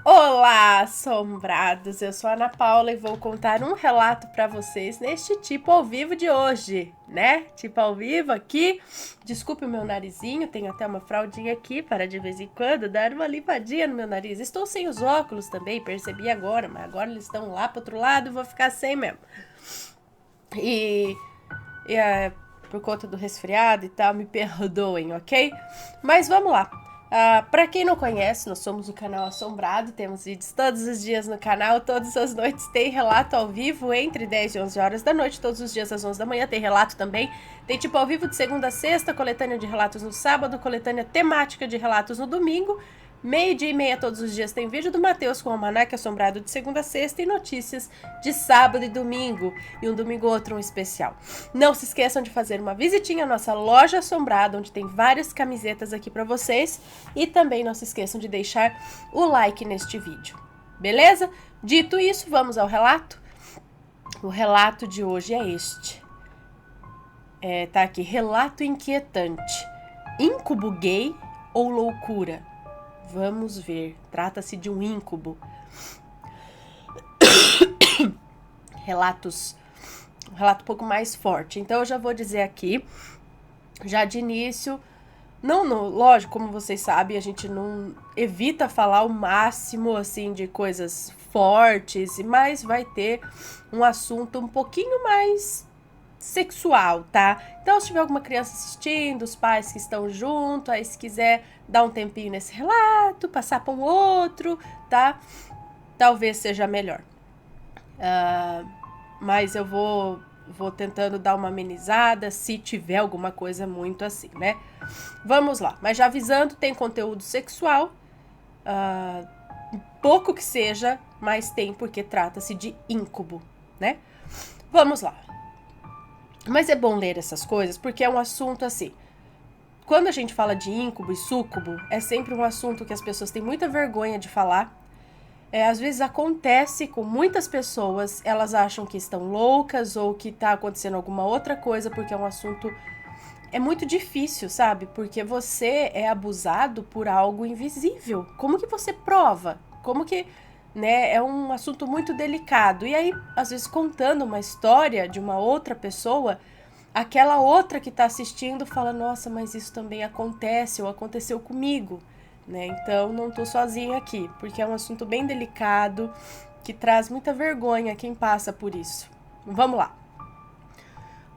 Olá, assombrados! Eu sou a Ana Paula e vou contar um relato para vocês neste tipo ao vivo de hoje, né? Tipo ao vivo aqui. Desculpe o meu narizinho, tenho até uma fraldinha aqui para de vez em quando dar uma limpadinha no meu nariz. Estou sem os óculos também, percebi agora, mas agora eles estão lá pro outro lado e vou ficar sem mesmo. E por conta do resfriado e tal, me perdoem, ok? Mas vamos lá. Para quem não conhece, nós somos o canal Assombrado, temos vídeos todos os dias no canal, todas as noites tem relato ao vivo entre 10 e 11 horas da noite, todos os dias às 11 da manhã tem relato também, tem tipo ao vivo de segunda a sexta, coletânea de relatos no sábado, coletânea temática de relatos no domingo, 12:30 e meia todos os dias tem vídeo do Matheus com o Almanac Assombrado de segunda a sexta e notícias de sábado e domingo. E um domingo outro um especial. Não se esqueçam de fazer uma visitinha à nossa loja assombrada, onde tem várias camisetas aqui para vocês. E também não se esqueçam de deixar o like neste vídeo. Beleza? Dito isso, vamos ao relato? O relato de hoje é este. Tá aqui, relato inquietante. Incubo gay ou loucura? Vamos ver. Trata-se de um íncubo. Um relato um pouco mais forte. Então eu já vou dizer aqui, já de início, lógico, como vocês sabem, a gente não evita falar o máximo assim de coisas fortes, mas vai ter um assunto um pouquinho mais sexual, tá? Então, se tiver alguma criança assistindo, os pais que estão junto, aí se quiser dar um tempinho nesse relato, passar para um outro, tá? Talvez seja melhor. Mas eu vou tentando dar uma amenizada se tiver alguma coisa muito assim, né? Vamos lá. Mas já avisando, tem conteúdo sexual, pouco que seja, mas tem porque trata-se de íncubo, né? Vamos lá. Mas é bom ler essas coisas porque é um assunto assim. Quando a gente fala de íncubo e súcubo, é sempre um assunto que as pessoas têm muita vergonha de falar. Às vezes acontece com muitas pessoas, elas acham que estão loucas ou que está acontecendo alguma outra coisa, porque é um assunto... É muito difícil, sabe? Porque você é abusado por algo invisível. Como que você prova? Como que... Né? É um assunto muito delicado. E aí, às vezes, contando uma história de uma outra pessoa, aquela outra que está assistindo fala, nossa, mas isso também acontece ou aconteceu comigo. Né? Então, não tô sozinha aqui, porque é um assunto bem delicado, que traz muita vergonha a quem passa por isso. Vamos lá.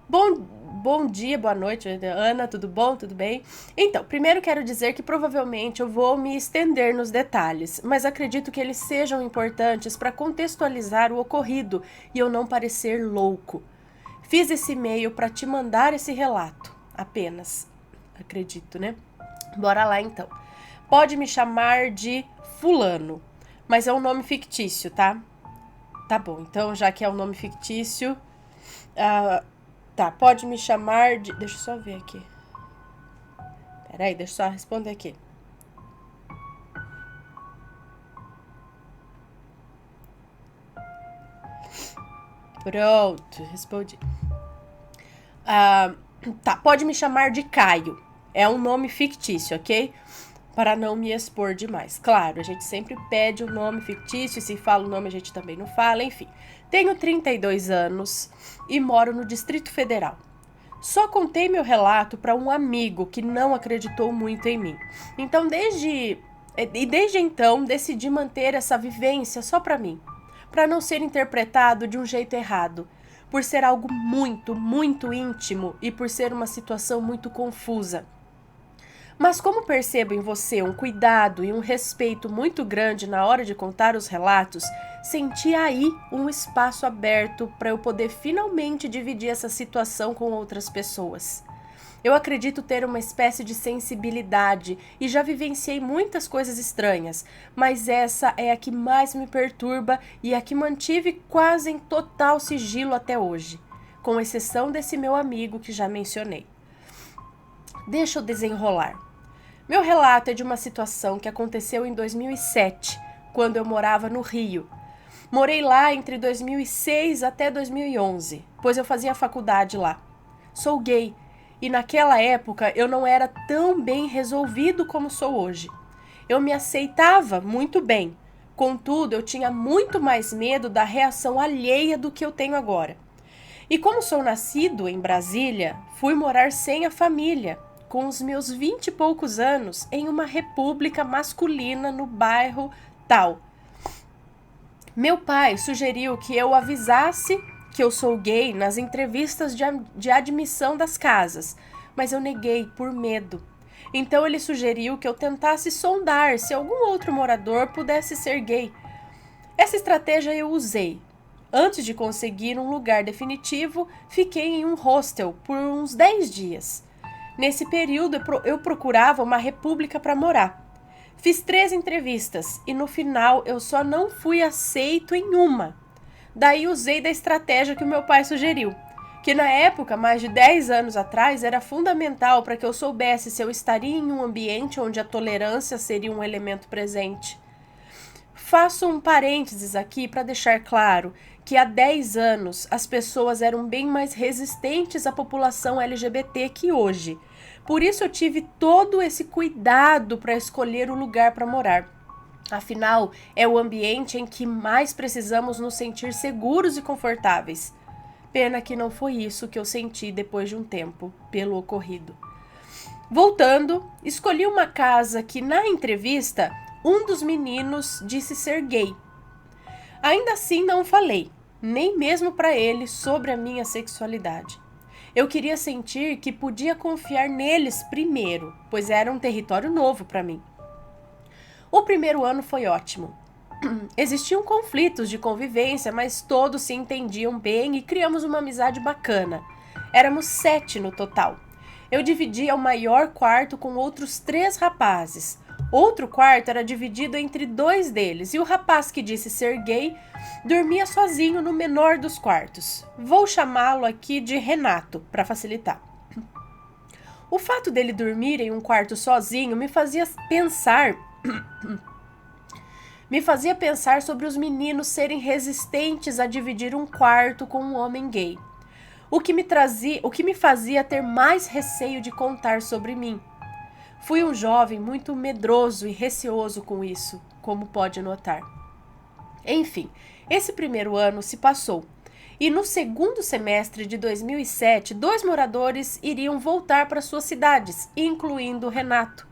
Bom dia, boa noite, Ana, tudo bom? Tudo bem? Então, primeiro quero dizer que provavelmente eu vou me estender nos detalhes, mas acredito que eles sejam importantes para contextualizar o ocorrido e eu não parecer louco. Fiz esse e-mail para te mandar esse relato, apenas. Acredito, né? Bora lá, então. Pode me chamar de fulano, mas é um nome fictício, tá? Tá bom, então já que é um nome fictício... Tá, pode me chamar de... Deixa eu só ver aqui. Peraí, deixa eu só responder aqui. Pronto, respondi. Tá, pode me chamar de Caio. É um nome fictício, ok? Para não me expor demais. Claro, a gente sempre pede um nome fictício, se fala o nome a gente também não fala, enfim. Tenho 32 anos e moro no Distrito Federal. Só contei meu relato para um amigo que não acreditou muito em mim. Então, desde então, decidi manter essa vivência só para mim, para não ser interpretado de um jeito errado, por ser algo muito, muito íntimo e por ser uma situação muito confusa. Mas como percebo em você um cuidado e um respeito muito grande na hora de contar os relatos, senti aí um espaço aberto para eu poder finalmente dividir essa situação com outras pessoas. Eu acredito ter uma espécie de sensibilidade e já vivenciei muitas coisas estranhas, mas essa é a que mais me perturba e a que mantive quase em total sigilo até hoje, com exceção desse meu amigo que já mencionei. Deixa eu desenrolar. Meu relato é de uma situação que aconteceu em 2007, quando eu morava no Rio. Morei lá entre 2006 até 2011, pois eu fazia faculdade lá. Sou gay e naquela época eu não era tão bem resolvido como sou hoje. Eu me aceitava muito bem, Contudo, eu tinha muito mais medo da reação alheia do que eu tenho agora. E como sou nascido em Brasília, fui morar sem a família, com os meus 20 e poucos anos, em uma república masculina no bairro tal. Meu pai sugeriu que eu avisasse que eu sou gay nas entrevistas de admissão das casas, mas eu neguei por medo. Então ele sugeriu que eu tentasse sondar se algum outro morador pudesse ser gay. Essa estratégia eu usei. Antes de conseguir um lugar definitivo, fiquei em um hostel por uns 10 dias. Nesse período, eu procurava uma república para morar. Fiz 3 entrevistas e no final eu só não fui aceito em uma. Daí usei da estratégia que o meu pai sugeriu, que na época, mais de 10 anos atrás, era fundamental para que eu soubesse se eu estaria em um ambiente onde a tolerância seria um elemento presente. Faço um parênteses aqui para deixar claro que há 10 anos as pessoas eram bem mais resistentes à população LGBT que hoje. Por isso eu tive todo esse cuidado para escolher o lugar para morar. Afinal, é o ambiente em que mais precisamos nos sentir seguros e confortáveis. Pena que não foi isso que eu senti depois de um tempo, pelo ocorrido. Voltando, escolhi uma casa que, na entrevista, um dos meninos disse ser gay. Ainda assim, não falei, nem mesmo para ele, sobre a minha sexualidade. Eu queria sentir que podia confiar neles primeiro, pois era um território novo para mim. O primeiro ano foi ótimo. Existiam conflitos de convivência, mas todos se entendiam bem e criamos uma amizade bacana. Éramos 7 no total. Eu dividia o maior quarto com outros 3 rapazes. Outro quarto era dividido entre 2 deles e o rapaz que disse ser gay dormia sozinho no menor dos quartos. Vou chamá-lo aqui de Renato, para facilitar. O fato dele dormir em um quarto sozinho me fazia pensar sobre os meninos serem resistentes a dividir um quarto com um homem gay. O que me fazia ter mais receio de contar sobre mim. Fui um jovem muito medroso e receoso com isso, como pode notar. Enfim, esse primeiro ano se passou. E no segundo semestre de 2007, 2 moradores iriam voltar para suas cidades, incluindo o Renato.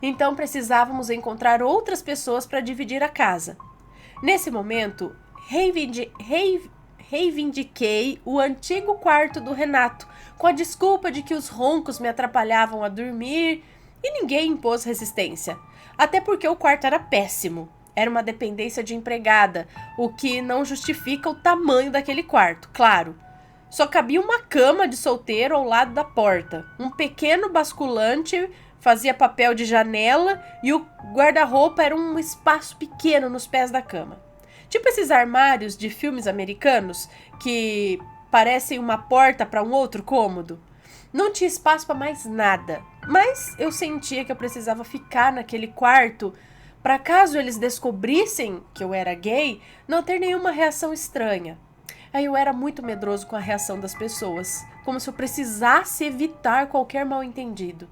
Então precisávamos encontrar outras pessoas para dividir a casa. Nesse momento, reivindiquei o antigo quarto do Renato, com a desculpa de que os roncos me atrapalhavam a dormir e ninguém impôs resistência. Até porque o quarto era péssimo. Era uma dependência de empregada, o que não justifica o tamanho daquele quarto, claro. Só cabia uma cama de solteiro ao lado da porta, um pequeno basculante fazia papel de janela e o guarda-roupa era um espaço pequeno nos pés da cama. Tipo esses armários de filmes americanos que parecem uma porta para um outro cômodo. Não tinha espaço para mais nada, mas eu sentia que eu precisava ficar naquele quarto para caso eles descobrissem que eu era gay, não ter nenhuma reação estranha. Aí eu era muito medroso com a reação das pessoas, como se eu precisasse evitar qualquer mal-entendido.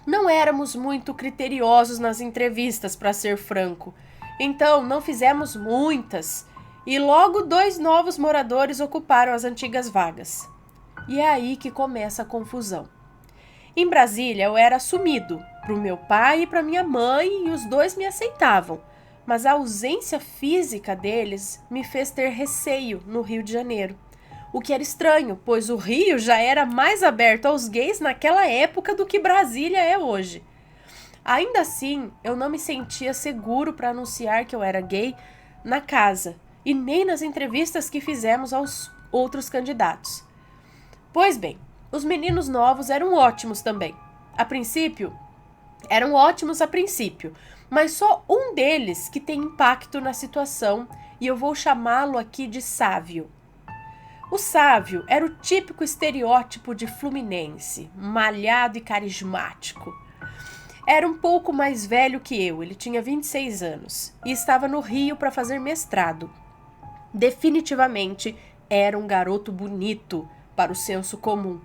Não éramos muito criteriosos nas entrevistas, para ser franco. Então, não fizemos muitas. E logo 2 novos moradores ocuparam as antigas vagas. E é aí que começa a confusão. Em Brasília, eu era assumido para o meu pai e para minha mãe e os 2 me aceitavam. Mas a ausência física deles me fez ter receio no Rio de Janeiro. O que era estranho, pois o Rio já era mais aberto aos gays naquela época do que Brasília é hoje. Ainda assim, eu não me sentia seguro para anunciar que eu era gay na casa e nem nas entrevistas que fizemos aos outros candidatos. Pois bem, os meninos novos eram ótimos também. Eram ótimos a princípio, mas só um deles que tem impacto na situação e eu vou chamá-lo aqui de Sávio. O Sávio era o típico estereótipo de fluminense, malhado e carismático. Era um pouco mais velho que eu, ele tinha 26 anos e estava no Rio para fazer mestrado. Definitivamente era um garoto bonito para o senso comum.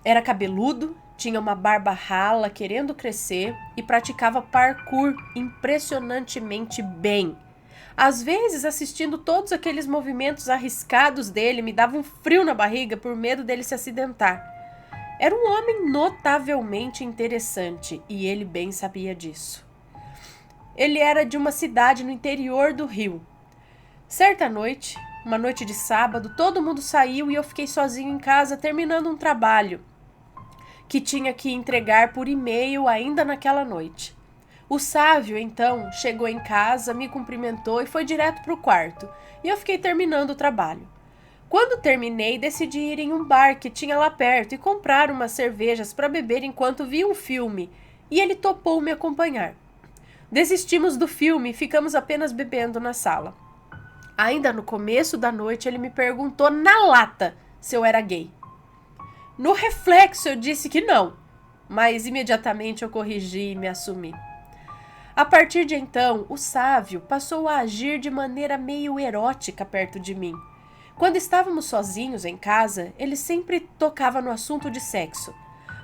Era cabeludo, Tinha uma barba rala querendo crescer e praticava parkour impressionantemente bem. Às vezes, assistindo todos aqueles movimentos arriscados dele, me dava um frio na barriga por medo dele se acidentar. Era um homem notavelmente interessante e ele bem sabia disso. Ele era de uma cidade no interior do Rio. Certa noite, uma noite de sábado, todo mundo saiu e eu fiquei sozinho em casa terminando um trabalho que tinha que entregar por e-mail ainda naquela noite. O Sávio, então, chegou em casa, me cumprimentou e foi direto para o quarto, e eu fiquei terminando o trabalho. Quando terminei, decidi ir em um bar que tinha lá perto e comprar umas cervejas para beber enquanto via um filme, e ele topou me acompanhar. Desistimos do filme e ficamos apenas bebendo na sala. Ainda no começo da noite, ele me perguntou na lata se eu era gay. No reflexo, eu disse que não, mas imediatamente eu corrigi e me assumi. A partir de então, o Sávio passou a agir de maneira meio erótica perto de mim. Quando estávamos sozinhos em casa, ele sempre tocava no assunto de sexo.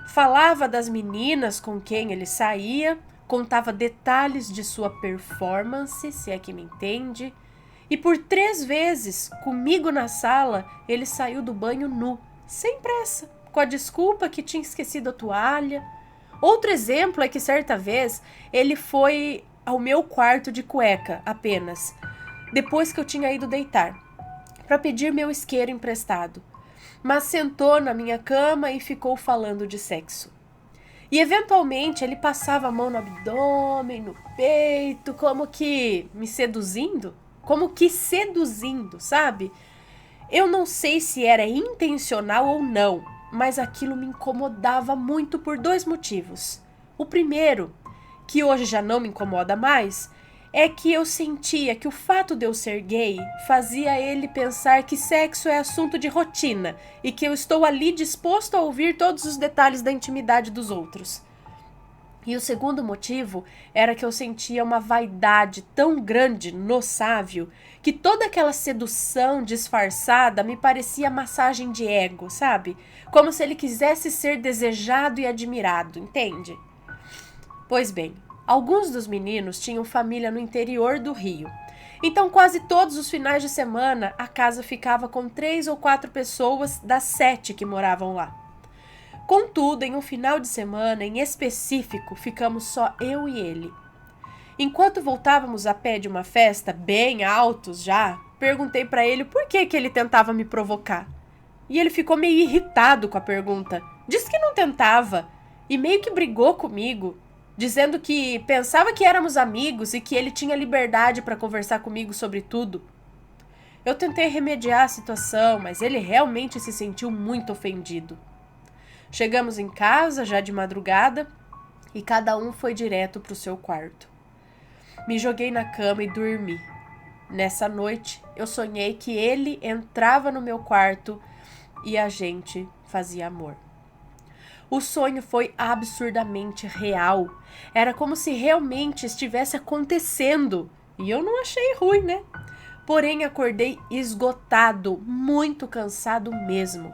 Falava das meninas com quem ele saía, contava detalhes de sua performance, se é que me entende, e por 3 vezes, comigo na sala, ele saiu do banho nu, sem pressa, com a desculpa que tinha esquecido a toalha. Outro exemplo é que certa vez ele foi ao meu quarto de cueca apenas, depois que eu tinha ido deitar, para pedir meu isqueiro emprestado, mas sentou na minha cama e ficou falando de sexo. E eventualmente ele passava a mão no abdômen, no peito, como que seduzindo, sabe? Eu não sei se era intencional ou não, mas aquilo me incomodava muito por 2 motivos. O primeiro, que hoje já não me incomoda mais, é que eu sentia que o fato de eu ser gay fazia ele pensar que sexo é assunto de rotina e que eu estou ali disposto a ouvir todos os detalhes da intimidade dos outros. E o segundo motivo era que eu sentia uma vaidade tão grande no Sávio que toda aquela sedução disfarçada me parecia massagem de ego, sabe? Como se ele quisesse ser desejado e admirado, entende? Pois bem, alguns dos meninos tinham família no interior do Rio. Então, quase todos os finais de semana, a casa ficava com 3 ou 4 pessoas das 7 que moravam lá. Contudo, em um final de semana em específico, ficamos só eu e ele. Enquanto voltávamos a pé de uma festa, bem altos já, perguntei para ele por que ele tentava me provocar. E ele ficou meio irritado com a pergunta. Disse que não tentava e meio que brigou comigo, dizendo que pensava que éramos amigos e que ele tinha liberdade para conversar comigo sobre tudo. Eu tentei remediar a situação, mas ele realmente se sentiu muito ofendido. Chegamos em casa, já de madrugada, e cada um foi direto para o seu quarto. Me joguei na cama e dormi. Nessa noite, eu sonhei que ele entrava no meu quarto e a gente fazia amor. O sonho foi absurdamente real. Era como se realmente estivesse acontecendo. E eu não achei ruim, né? Porém, acordei esgotado, muito cansado mesmo.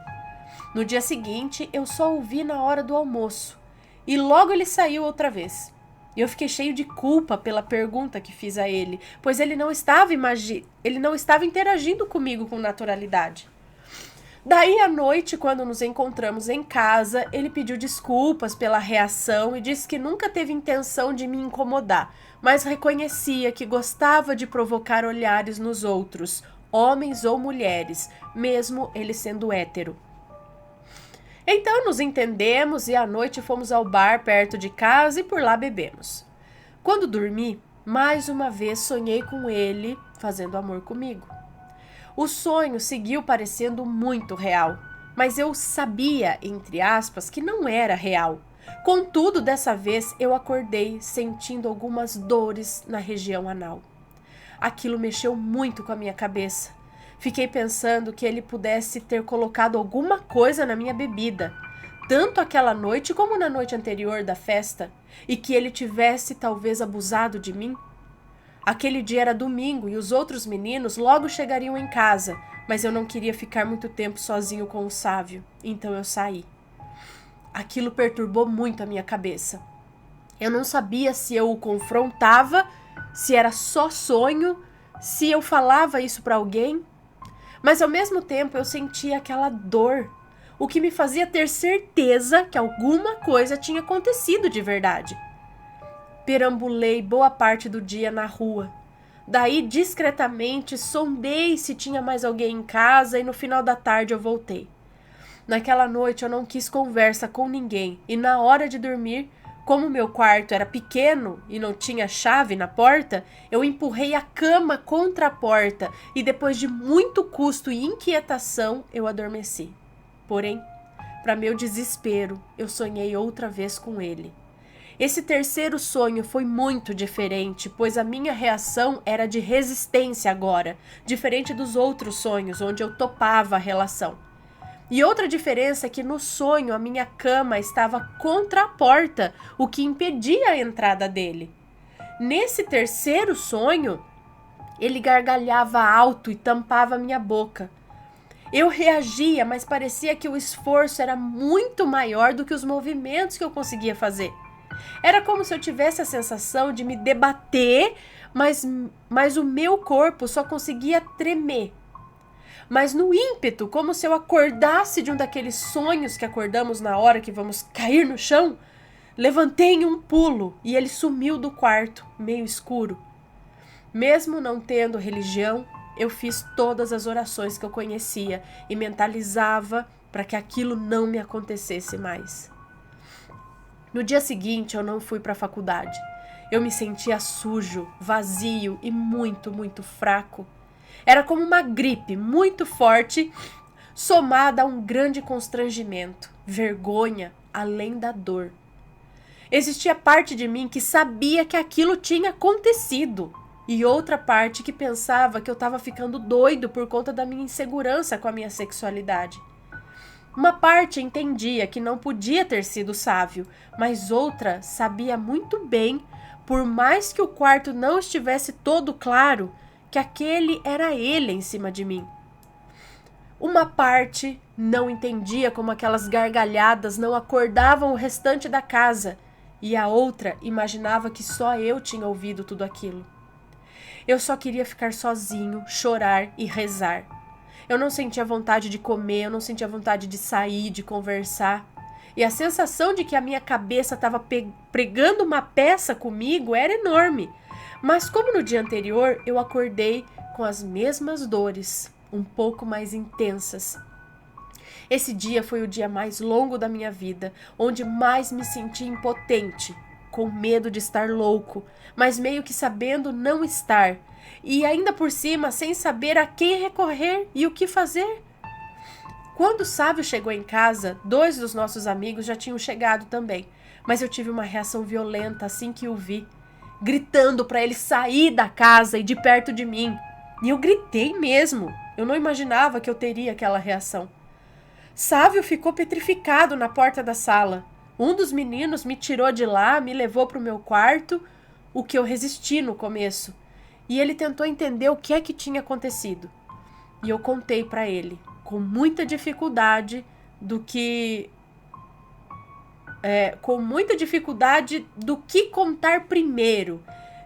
No dia seguinte, eu só o vi na hora do almoço. E logo ele saiu outra vez. Eu fiquei cheio de culpa pela pergunta que fiz a ele, pois ele não estava interagindo comigo com naturalidade. Daí à noite, quando nos encontramos em casa, ele pediu desculpas pela reação e disse que nunca teve intenção de me incomodar, mas reconhecia que gostava de provocar olhares nos outros, homens ou mulheres, mesmo ele sendo hétero. Então nos entendemos e à noite fomos ao bar perto de casa e por lá bebemos. Quando dormi, mais uma vez sonhei com ele fazendo amor comigo. O sonho seguiu parecendo muito real, mas eu sabia, entre aspas, que não era real. Contudo, dessa vez eu acordei sentindo algumas dores na região anal. Aquilo mexeu muito com a minha cabeça. Fiquei pensando que ele pudesse ter colocado alguma coisa na minha bebida, tanto aquela noite como na noite anterior da festa, e que ele tivesse talvez abusado de mim. Aquele dia era domingo e os outros meninos logo chegariam em casa, mas eu não queria ficar muito tempo sozinho com o Sávio, então eu saí. Aquilo perturbou muito a minha cabeça. Eu não sabia se eu o confrontava, se era só sonho, se eu falava isso para alguém. Mas ao mesmo tempo eu sentia aquela dor, o que me fazia ter certeza que alguma coisa tinha acontecido de verdade. Perambulei boa parte do dia na rua. Daí, discretamente, sondei se tinha mais alguém em casa e no final da tarde eu voltei. Naquela noite eu não quis conversa com ninguém e na hora de dormir, como meu quarto era pequeno e não tinha chave na porta, eu empurrei a cama contra a porta e depois de muito custo e inquietação, eu adormeci. Porém, para meu desespero, eu sonhei outra vez com ele. Esse terceiro sonho foi muito diferente, pois a minha reação era de resistência agora, diferente dos outros sonhos, onde eu topava a relação. E outra diferença é que no sonho a minha cama estava contra a porta, o que impedia a entrada dele. Nesse terceiro sonho, ele gargalhava alto e tampava minha boca. Eu reagia, mas parecia que o esforço era muito maior do que os movimentos que eu conseguia fazer. Era como se eu tivesse a sensação de me debater, mas o meu corpo só conseguia tremer. Mas no ímpeto, como se eu acordasse de um daqueles sonhos que acordamos na hora que vamos cair no chão, levantei em um pulo e ele sumiu do quarto, meio escuro. Mesmo não tendo religião, eu fiz todas as orações que eu conhecia e mentalizava para que aquilo não me acontecesse mais. No dia seguinte, eu não fui para a faculdade. Eu me sentia sujo, vazio e muito, muito fraco. Era como uma gripe muito forte, somada a um grande constrangimento, vergonha, além da dor. Existia parte de mim que sabia que aquilo tinha acontecido e outra parte que pensava que eu estava ficando doido por conta da minha insegurança com a minha sexualidade. Uma parte entendia que não podia ter sido sábio, mas outra sabia muito bem, por mais que o quarto não estivesse todo claro, que aquele era ele em cima de mim. Uma parte não entendia como aquelas gargalhadas não acordavam o restante da casa, e a outra imaginava que só eu tinha ouvido tudo aquilo. Eu só queria ficar sozinho, chorar e rezar. Eu não sentia vontade de comer, eu não sentia vontade de sair, de conversar. E a sensação de que a minha cabeça estava pregando uma peça comigo era enorme. Mas como no dia anterior, eu acordei com as mesmas dores, um pouco mais intensas. Esse dia foi o dia mais longo da minha vida, onde mais me senti impotente, com medo de estar louco, mas meio que sabendo não estar. E ainda por cima, sem saber a quem recorrer e o que fazer. Quando o Sávio chegou em casa, 2 dos nossos amigos já tinham chegado também, mas eu tive uma reação violenta assim que o vi, gritando para ele sair da casa e de perto de mim. E eu gritei mesmo, eu não imaginava que eu teria aquela reação. Sávio ficou petrificado na porta da sala. Um dos meninos me tirou de lá, me levou para o meu quarto, o que eu resisti no começo. E ele tentou entender o que é que tinha acontecido. E eu contei para ele, com muita dificuldade, do que contar primeiro,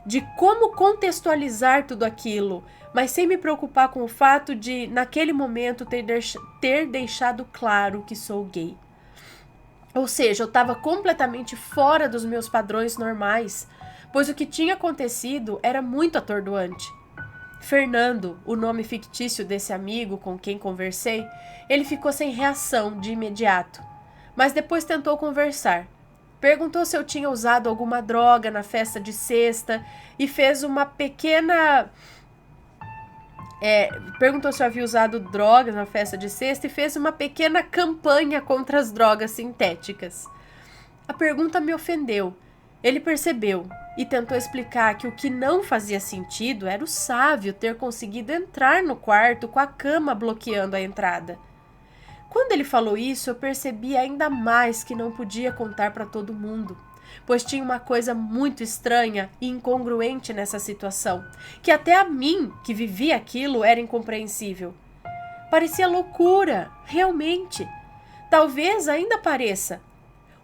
de como contextualizar tudo aquilo, mas sem me preocupar com o fato de, naquele momento, ter deixado claro que sou gay. Ou seja, eu estava completamente fora dos meus padrões normais, pois o que tinha acontecido era muito atordoante. Fernando, o nome fictício desse amigo com quem conversei, ele ficou sem reação de imediato, mas depois tentou conversar. Perguntou se eu tinha usado alguma droga na festa de sexta e fez uma pequena... perguntou se eu havia usado drogas na festa de sexta e fez uma pequena campanha contra as drogas sintéticas. A pergunta me ofendeu. Ele percebeu e tentou explicar que o que não fazia sentido era o Sávio ter conseguido entrar no quarto com a cama bloqueando a entrada. Quando ele falou isso, eu percebi ainda mais que não podia contar para todo mundo, pois tinha uma coisa muito estranha e incongruente nessa situação, que até a mim, que vivia aquilo, era incompreensível. Parecia loucura, realmente. Talvez ainda pareça,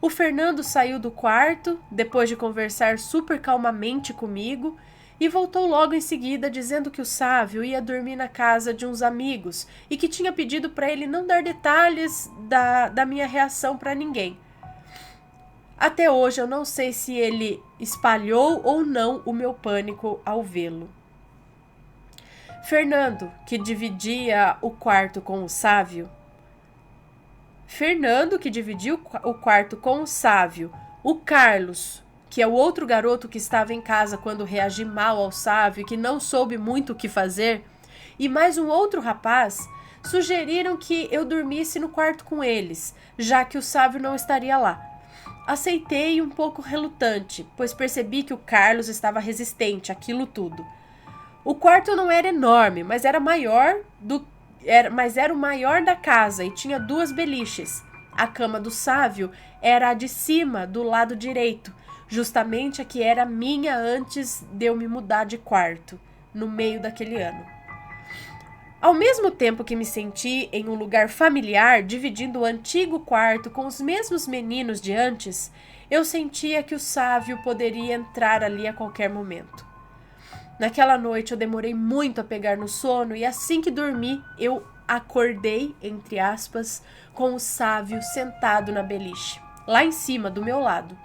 O Fernando saiu do quarto, depois de conversar super calmamente comigo, e voltou logo em seguida dizendo que o Sávio ia dormir na casa de uns amigos e que tinha pedido para ele não dar detalhes da minha reação para ninguém. Até hoje eu não sei se ele espalhou ou não o meu pânico ao vê-lo. Fernando, que dividia o quarto com o Sávio, o Carlos, que é o outro garoto que estava em casa quando reagi mal ao Sávio e que não soube muito o que fazer, e mais um outro rapaz, sugeriram que eu dormisse no quarto com eles, já que o Sávio não estaria lá. Aceitei um pouco relutante, pois percebi que o Carlos estava resistente àquilo tudo. O quarto não era enorme, mas era o maior da casa e tinha 2 beliches. A cama do Sávio era a de cima, do lado direito, justamente a que era minha antes de eu me mudar de quarto, no meio daquele ano. Ao mesmo tempo que me senti em um lugar familiar, dividindo o antigo quarto com os mesmos meninos de antes, eu sentia que o Sávio poderia entrar ali a qualquer momento. Naquela noite eu demorei muito a pegar no sono e assim que dormi, eu acordei, entre aspas, com o Sávio sentado na beliche, lá em cima, do meu lado.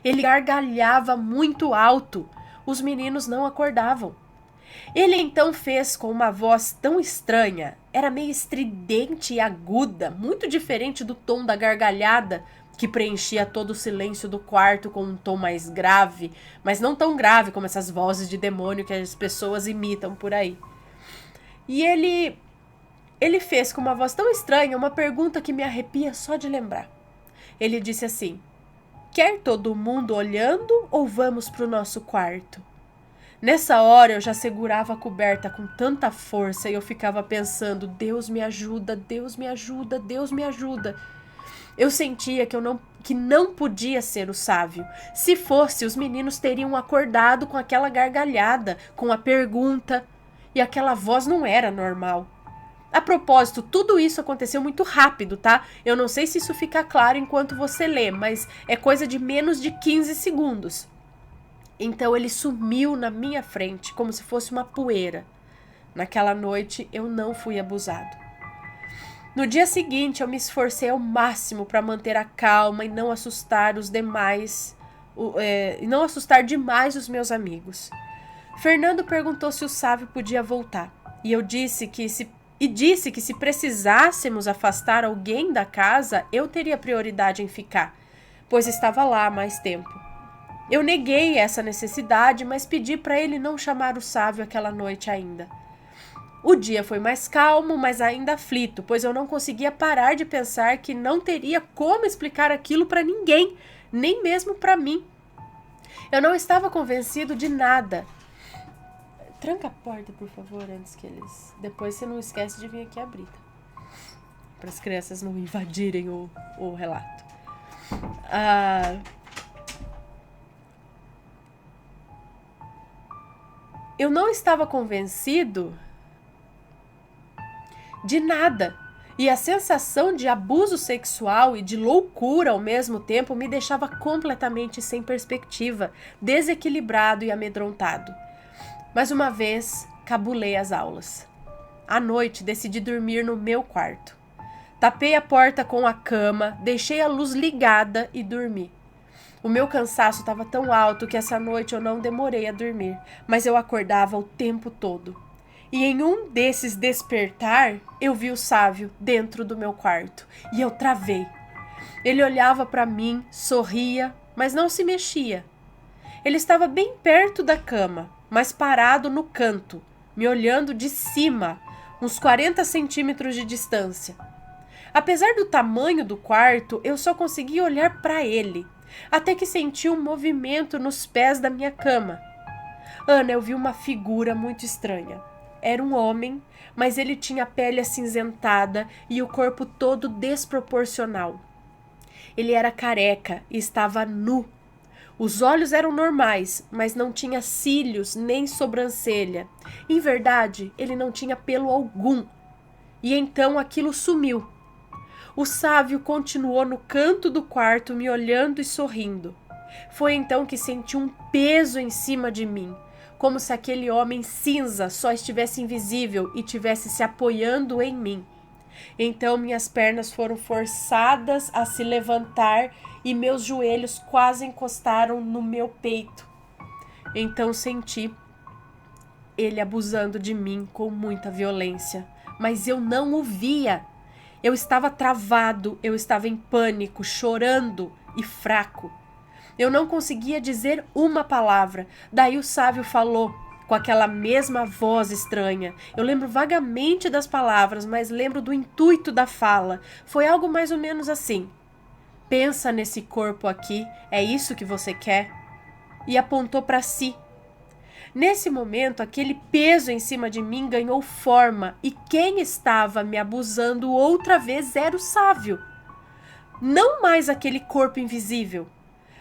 Ele gargalhava muito alto, os meninos não acordavam. Ele então fez com uma voz tão estranha, era meio estridente e aguda, muito diferente do tom da gargalhada, que preenchia todo o silêncio do quarto com um tom mais grave, mas não tão grave como essas vozes de demônio que as pessoas imitam por aí. E ele fez com uma voz tão estranha uma pergunta que me arrepia só de lembrar. Ele disse assim: "Quer todo mundo olhando ou vamos pro nosso quarto?" Nessa hora eu já segurava a coberta com tanta força e eu ficava pensando: Deus me ajuda, Deus me ajuda, Deus me ajuda. Eu sentia que não podia ser o Sávio. Se fosse, os meninos teriam acordado com aquela gargalhada, com a pergunta, e aquela voz não era normal. A propósito, tudo isso aconteceu muito rápido, tá? Eu não sei se isso fica claro enquanto você lê, mas é coisa de menos de 15 segundos. Então ele sumiu na minha frente, como se fosse uma poeira. Naquela noite eu não fui abusado. No dia seguinte eu me esforcei ao máximo para manter a calma e não assustar os demais, não assustar demais os meus amigos. Fernando perguntou se o Sávio podia voltar, e eu disse que se precisássemos afastar alguém da casa, eu teria prioridade em ficar, pois estava lá há mais tempo. Eu neguei essa necessidade, mas pedi para ele não chamar o Sávio aquela noite ainda. O dia foi mais calmo, mas ainda aflito, pois eu não conseguia parar de pensar que não teria como explicar aquilo para ninguém, nem mesmo para mim. Eu não estava convencido de nada. Tranca a porta, por favor, antes que eles... Depois você não esquece de vir aqui abrir, tá? Para as crianças não invadirem o relato. Eu não estava convencido de nada. E a sensação de abuso sexual e de loucura ao mesmo tempo me deixava completamente sem perspectiva, desequilibrado e amedrontado. Mais uma vez, cabulei as aulas. À noite, decidi dormir no meu quarto. Tapei a porta com a cama, deixei a luz ligada e dormi. O meu cansaço estava tão alto que essa noite eu não demorei a dormir, mas eu acordava o tempo todo. E em um desses despertar, eu vi o Sávio dentro do meu quarto. E eu travei. Ele olhava para mim, sorria, mas não se mexia. Ele estava bem perto da cama, mas parado no canto, me olhando de cima, uns 40 centímetros de distância. Apesar do tamanho do quarto, eu só conseguia olhar para ele, até que senti um movimento nos pés da minha cama. Ana, eu vi uma figura muito estranha. Era um homem, mas ele tinha a pele acinzentada e o corpo todo desproporcional. Ele era careca e estava nu. Os olhos eram normais, mas não tinha cílios nem sobrancelha. Em verdade, ele não tinha pelo algum. E então aquilo sumiu. O sábio continuou no canto do quarto me olhando e sorrindo. Foi então que senti um peso em cima de mim, como se aquele homem cinza só estivesse invisível e tivesse se apoiando em mim. Então minhas pernas foram forçadas a se levantar e meus joelhos quase encostaram no meu peito. Então senti ele abusando de mim com muita violência, mas eu não o via. Eu estava travado, eu estava em pânico, chorando e fraco. Eu não conseguia dizer uma palavra. Daí o sábio falou com aquela mesma voz estranha. Eu lembro vagamente das palavras, mas lembro do intuito da fala. Foi algo mais ou menos assim: pensa nesse corpo aqui, é isso que você quer? E apontou para si. Nesse momento, aquele peso em cima de mim ganhou forma e quem estava me abusando outra vez era o sábio. Não mais aquele corpo invisível.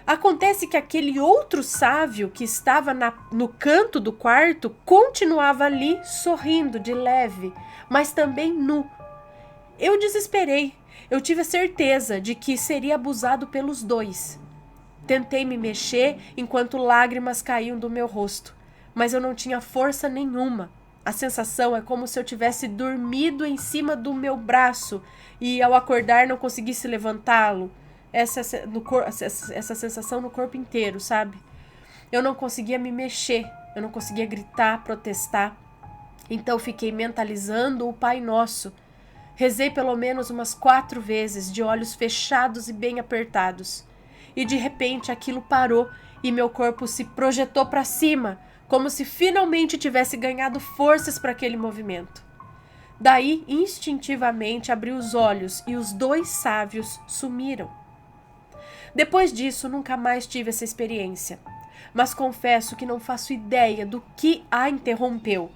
Acontece que aquele outro sábio que estava no canto do quarto continuava ali sorrindo de leve, mas também nu. Eu desesperei. Eu tive a certeza de que seria abusado pelos dois. Tentei me mexer enquanto lágrimas caíam do meu rosto, mas eu não tinha força nenhuma. A sensação é como se eu tivesse dormido em cima do meu braço e ao acordar não conseguisse levantá-lo. Essa sensação no corpo inteiro, sabe? Eu não conseguia me mexer, eu não conseguia gritar, protestar. Então fiquei mentalizando o Pai Nosso. Rezei pelo menos umas 4 vezes, de olhos fechados e bem apertados. E de repente aquilo parou e meu corpo se projetou para cima, como se finalmente tivesse ganhado forças para aquele movimento. Daí, instintivamente, abri os olhos e os 2 sábios sumiram. Depois disso, nunca mais tive essa experiência, mas confesso que não faço ideia do que a interrompeu.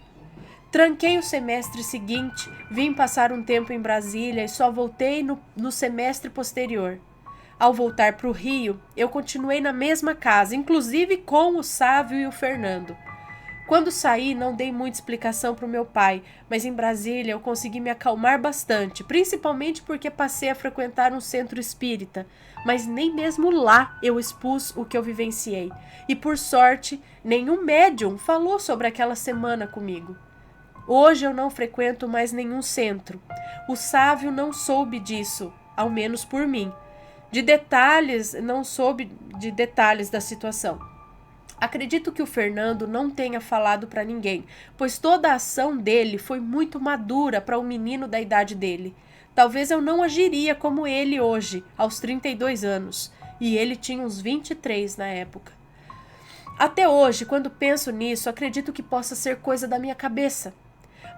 Tranquei o semestre seguinte, vim passar um tempo em Brasília e só voltei no semestre posterior. Ao voltar para o Rio, eu continuei na mesma casa, inclusive com o Sávio e o Fernando. Quando saí, não dei muita explicação para o meu pai, mas em Brasília eu consegui me acalmar bastante, principalmente porque passei a frequentar um centro espírita, mas nem mesmo lá eu expus o que eu vivenciei. E por sorte, nenhum médium falou sobre aquela semana comigo. Hoje eu não frequento mais nenhum centro. O Sávio não soube disso, ao menos por mim. Não soube de detalhes da situação. Acredito que o Fernando não tenha falado para ninguém, pois toda a ação dele foi muito madura para um menino da idade dele. Talvez eu não agiria como ele hoje, aos 32 anos, e ele tinha uns 23 na época. Até hoje, quando penso nisso, acredito que possa ser coisa da minha cabeça.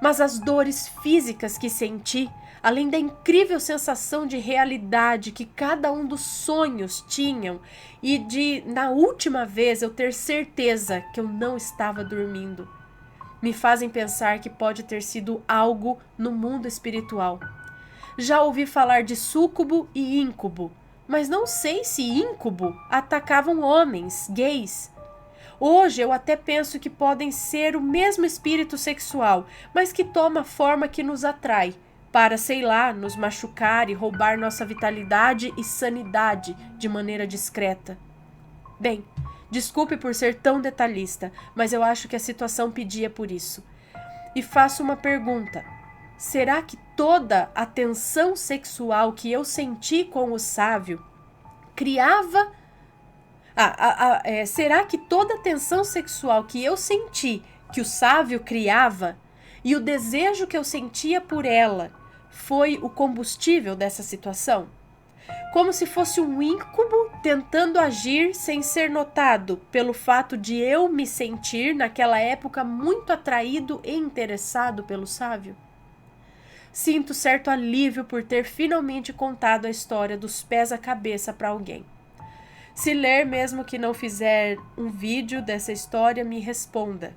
Mas as dores físicas que senti, além da incrível sensação de realidade que cada um dos sonhos tinham e de, na última vez, eu ter certeza que eu não estava dormindo, me fazem pensar que pode ter sido algo no mundo espiritual. Já ouvi falar de súcubo e íncubo, mas não sei se íncubo atacavam homens, gays. Hoje eu até penso que podem ser o mesmo espírito sexual, mas que toma a forma que nos atrai, para, sei lá, nos machucar e roubar nossa vitalidade e sanidade de maneira discreta. Bem, desculpe por ser tão detalhista, mas eu acho que a situação pedia por isso. E faço uma pergunta: será que toda a tensão sexual que eu senti com o Sávio criava... será que toda a tensão sexual que eu senti, que o Sávio criava, e o desejo que eu sentia por ela, foi o combustível dessa situação? Como se fosse um íncubo tentando agir sem ser notado, pelo fato de eu me sentir, naquela época, muito atraído e interessado pelo Sávio? Sinto certo alívio por ter finalmente contado a história dos pés à cabeça para alguém. Se ler, mesmo que não fizer um vídeo dessa história, me responda,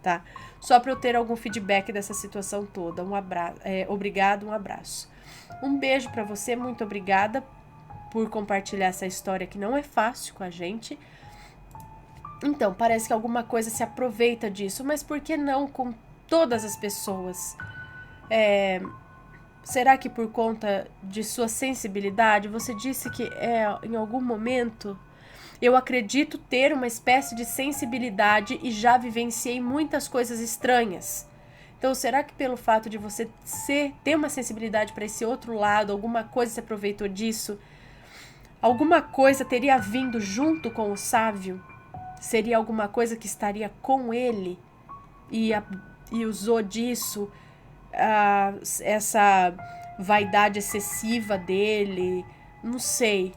tá? Só para eu ter algum feedback dessa situação toda. Um abraço, obrigado, um abraço. Um beijo para você, muito obrigada por compartilhar essa história que não é fácil com a gente. Então, parece que alguma coisa se aproveita disso, mas por que não com todas as pessoas? Será que por conta de sua sensibilidade, você disse que em algum momento eu acredito ter uma espécie de sensibilidade e já vivenciei muitas coisas estranhas. Então, será que pelo fato de você ter uma sensibilidade para esse outro lado, alguma coisa se aproveitou disso? Alguma coisa teria vindo junto com o sábio? Seria alguma coisa que estaria com ele e usou disso, essa vaidade excessiva dele? Não sei.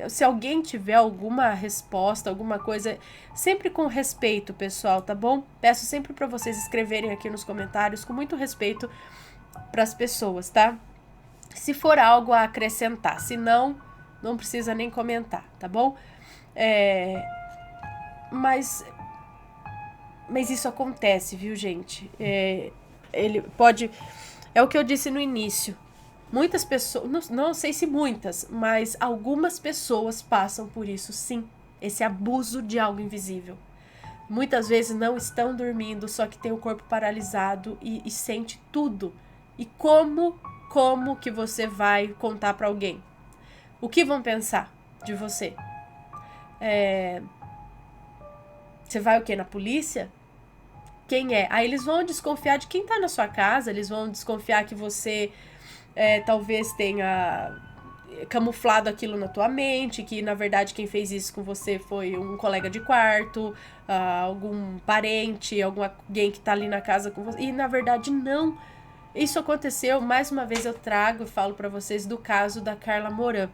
Se alguém tiver alguma resposta, alguma coisa, sempre com respeito, pessoal, tá bom? Peço sempre para vocês escreverem aqui nos comentários com muito respeito para as pessoas, tá? Se for algo a acrescentar, se não, não precisa nem comentar, tá bom? Mas isso acontece, viu, gente? Ele pode... É o que eu disse no início. Muitas pessoas, não sei se muitas, mas algumas pessoas passam por isso, sim. Esse abuso de algo invisível. Muitas vezes não estão dormindo, só que tem o corpo paralisado e sente tudo. E como que você vai contar para alguém? O que vão pensar de você? Você vai o quê? Na polícia? Quem é? Aí eles vão desconfiar de quem tá na sua casa, eles vão desconfiar que você talvez tenha camuflado aquilo na tua mente, que na verdade quem fez isso com você foi um colega de quarto, algum parente, alguém que tá ali na casa com você. E na verdade não. Isso aconteceu, mais uma vez eu trago e falo pra vocês do caso da Carla Moran.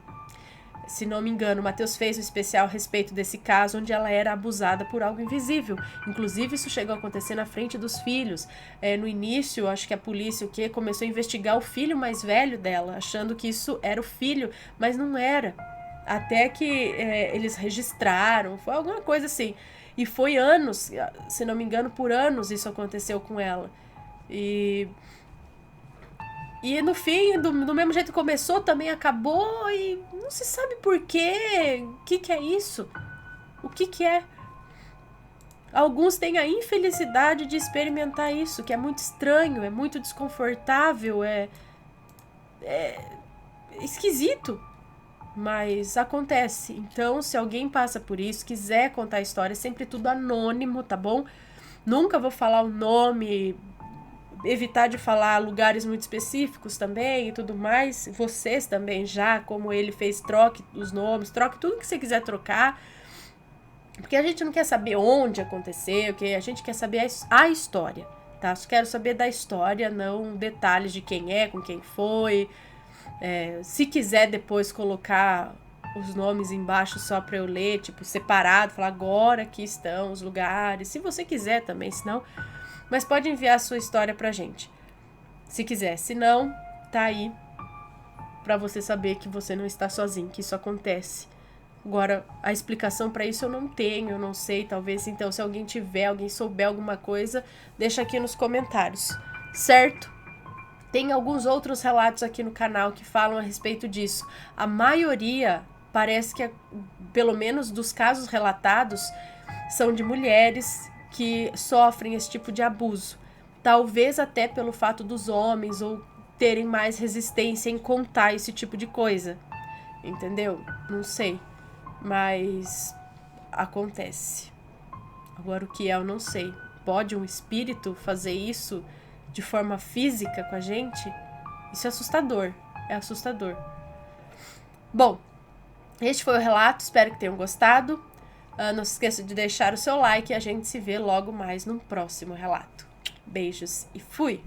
Se não me engano, o Matheus fez um especial a respeito desse caso, onde ela era abusada por algo invisível. Inclusive, isso chegou a acontecer na frente dos filhos. No início, acho que a polícia começou a investigar o filho mais velho dela, achando que isso era o filho, mas não era. Até que eles registraram, foi alguma coisa assim. E foi anos, se não me engano, por anos isso aconteceu com ela. E no fim, do mesmo jeito que começou, também acabou e não se sabe por quê. O que é isso? O que é? Alguns têm a infelicidade de experimentar isso, que é muito estranho, é muito desconfortável, é esquisito, mas acontece. Então, se alguém passa por isso, quiser contar a história, é sempre tudo anônimo, tá bom? Nunca vou falar o nome, evitar de falar lugares muito específicos também e tudo mais. Vocês também já, como ele fez, troque os nomes, troque tudo que você quiser trocar. Porque a gente não quer saber onde aconteceu, okay? A gente quer saber a história, tá? Só quero saber da história, não detalhes de quem é, com quem foi. Se quiser depois colocar os nomes embaixo só pra eu ler, tipo, separado, falar agora aqui estão os lugares. Se você quiser também, senão... Mas pode enviar a sua história pra gente, se quiser. Se não, tá aí pra você saber que você não está sozinho, que isso acontece. Agora, a explicação pra isso eu não tenho, eu não sei, talvez. Então, se alguém souber alguma coisa, deixa aqui nos comentários, certo? Tem alguns outros relatos aqui no canal que falam a respeito disso. A maioria, parece que, pelo menos dos casos relatados, são de mulheres que sofrem esse tipo de abuso. Talvez até pelo fato dos homens ou terem mais resistência em contar esse tipo de coisa. Entendeu? Não sei. Mas acontece. Agora o que é, eu não sei. Pode um espírito fazer isso de forma física com a gente? Isso é assustador. É assustador. Bom, este foi o relato. Espero que tenham gostado. Não se esqueça de deixar o seu like e a gente se vê logo mais num próximo relato. Beijos e fui!